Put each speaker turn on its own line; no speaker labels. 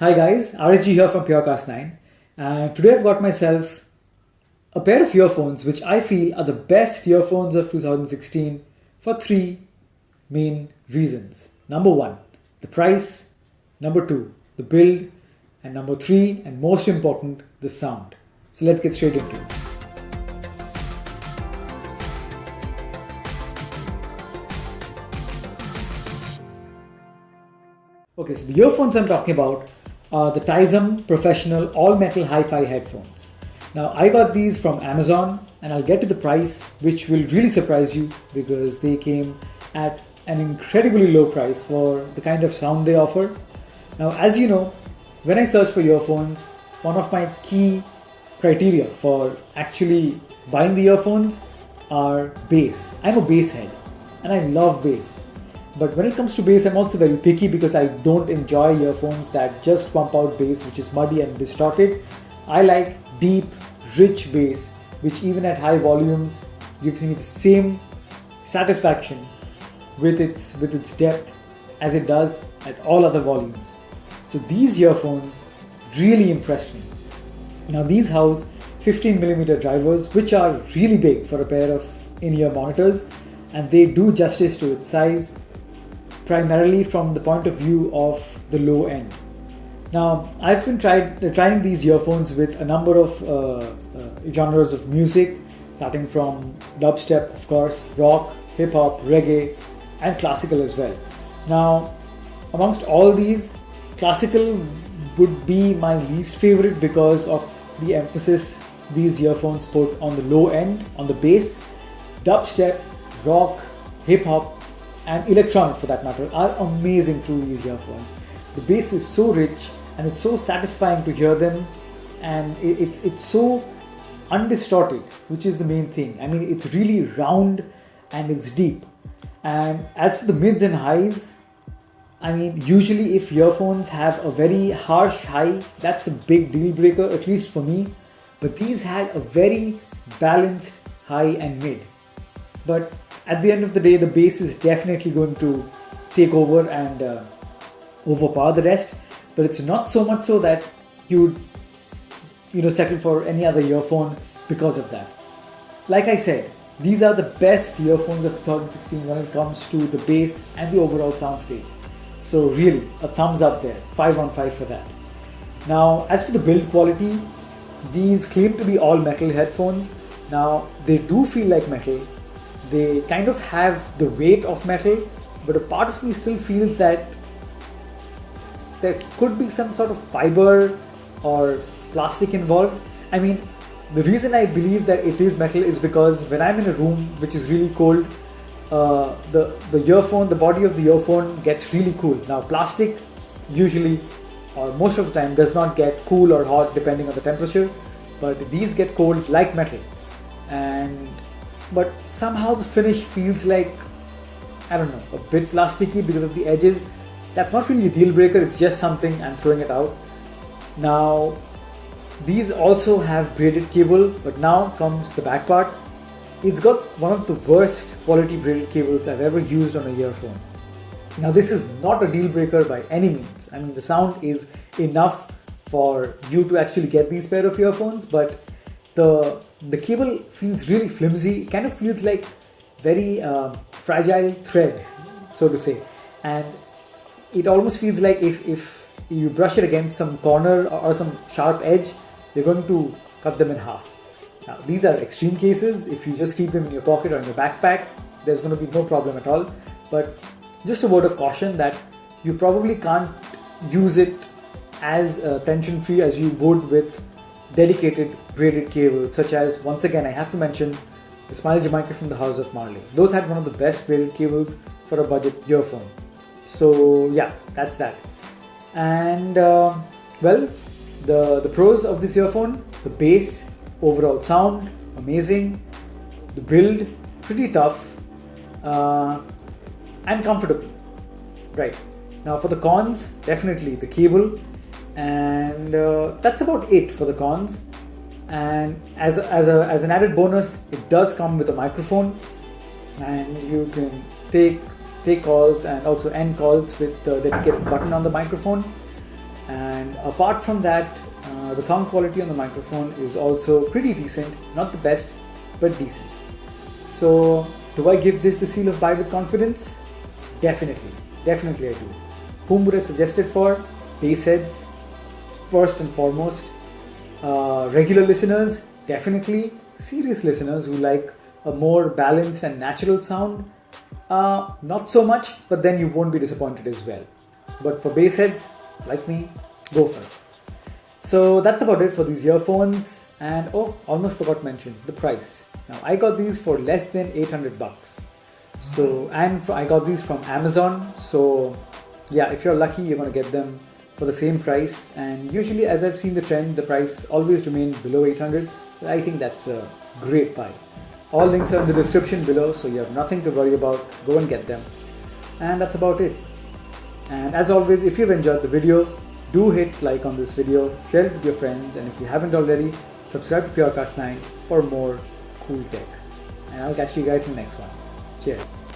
Hi guys, RSG here from Purecast 9, and today I've got myself a pair of earphones which I feel are the best earphones of 2016 for three main reasons. Number one, the price. Number two, the build. And number three, and most important, the sound. So let's get straight into it. Okay, so the earphones I'm talking about are the Tizum Professional All-Metal Hi-Fi headphones. Now, I got these from Amazon, and I'll get to the price, which will really surprise you because they came at an incredibly low price for the kind of sound they offer. Now, as you know, when I search for earphones, one of my key criteria for actually buying the earphones are bass. I'm a bass head, and I love bass. But when it comes to bass, I'm also very picky because I don't enjoy earphones that just pump out bass, which is muddy and distorted. I like deep, rich bass, which even at high volumes gives me the same satisfaction with its depth as it does at all other volumes. So these earphones really impressed me. Now these house 15mm drivers, which are really big for a pair of in-ear monitors, and they do justice to its size, primarily from the point of view of the low end. Now, I've been trying these earphones with a number of genres of music, starting from dubstep, of course, rock, hip-hop, reggae, and classical as well. Now, amongst all these, classical would be my least favorite because of the emphasis these earphones put on the low end, on the bass. Dubstep, rock, hip-hop, and electronic for that matter are amazing through these earphones. The bass is so rich and it's so satisfying to hear them, and it's so undistorted, which is the main thing. I mean, it's really round and it's deep. And as for the mids and highs, I mean, usually if earphones have a very harsh high, that's a big deal breaker, at least for me. But these had a very balanced high and mid. But at the end of the day, the bass is definitely going to take over and overpower the rest. But it's not so much so that you'd settle for any other earphone because of that. Like I said, these are the best earphones of 2016 when it comes to the bass and the overall soundstage. So really, a thumbs up there, 5 on 5 for that. Now, as for the build quality, these claim to be all metal headphones. Now, they do feel like metal. They kind of have the weight of metal, but a part of me still feels that there could be some sort of fiber or plastic involved. I mean, the reason I believe that it is metal is because when I'm in a room which is really cold, the body of the earphone gets really cool. Now, plastic usually or most of the time does not get cool or hot depending on the temperature, but these get cold like metal. But somehow the finish feels like, I don't know, a bit plasticky because of the edges. That's not really a deal breaker, it's just something I'm throwing it out. Now, these also have braided cable, but now comes the back part. It's got one of the worst quality braided cables I've ever used on a earphone. Now, this is not a deal breaker by any means. I mean, the sound is enough for you to actually get these pair of earphones, but the cable feels really flimsy. It kind of feels like very fragile thread, so to say. And it almost feels like if you brush it against some corner or some sharp edge, you're going to cut them in half. Now, these are extreme cases. If you just keep them in your pocket or in your backpack, there's going to be no problem at all. But just a word of caution that you probably can't use it as tension-free as you would with dedicated braided cables, such as, once again, I have to mention the Smile Jamaica from the House of Marley. Those had one of the best braided cables for a budget earphone. So yeah, that's that. And well, the pros of this earphone: the bass, overall sound, amazing. The build, pretty tough and comfortable. Right. Now for the cons, definitely the cable. And that's about it for the cons. And as an added bonus, it does come with a microphone, and you can take calls and also end calls with the dedicated button on the microphone. And apart from that, the sound quality on the microphone is also pretty decent, not the best, but decent. So do I give this the seal of buy with confidence? Definitely I do. Whom would I suggest it for? Bass heads, first and foremost. Regular listeners, definitely. Serious listeners who like a more balanced and natural sound, not so much, but then you won't be disappointed as well. But for bass heads, like me, go for it. So that's about it for these earphones. And oh, almost forgot to mention the price. Now I got these for less than 800 bucks. So, and I got these from Amazon. So yeah, if you're lucky, you're going to get them for the same price. And usually, as I've seen the trend, the price always remains below 800. But I think that's a great buy. All links are in the description below, so you have nothing to worry about. Go and get them. And that's about it. And as always, if you've enjoyed the video, do hit like on this video, share it with your friends, and if you haven't already, subscribe to Purcast 9 for more cool tech. And I'll catch you guys in the next one. Cheers.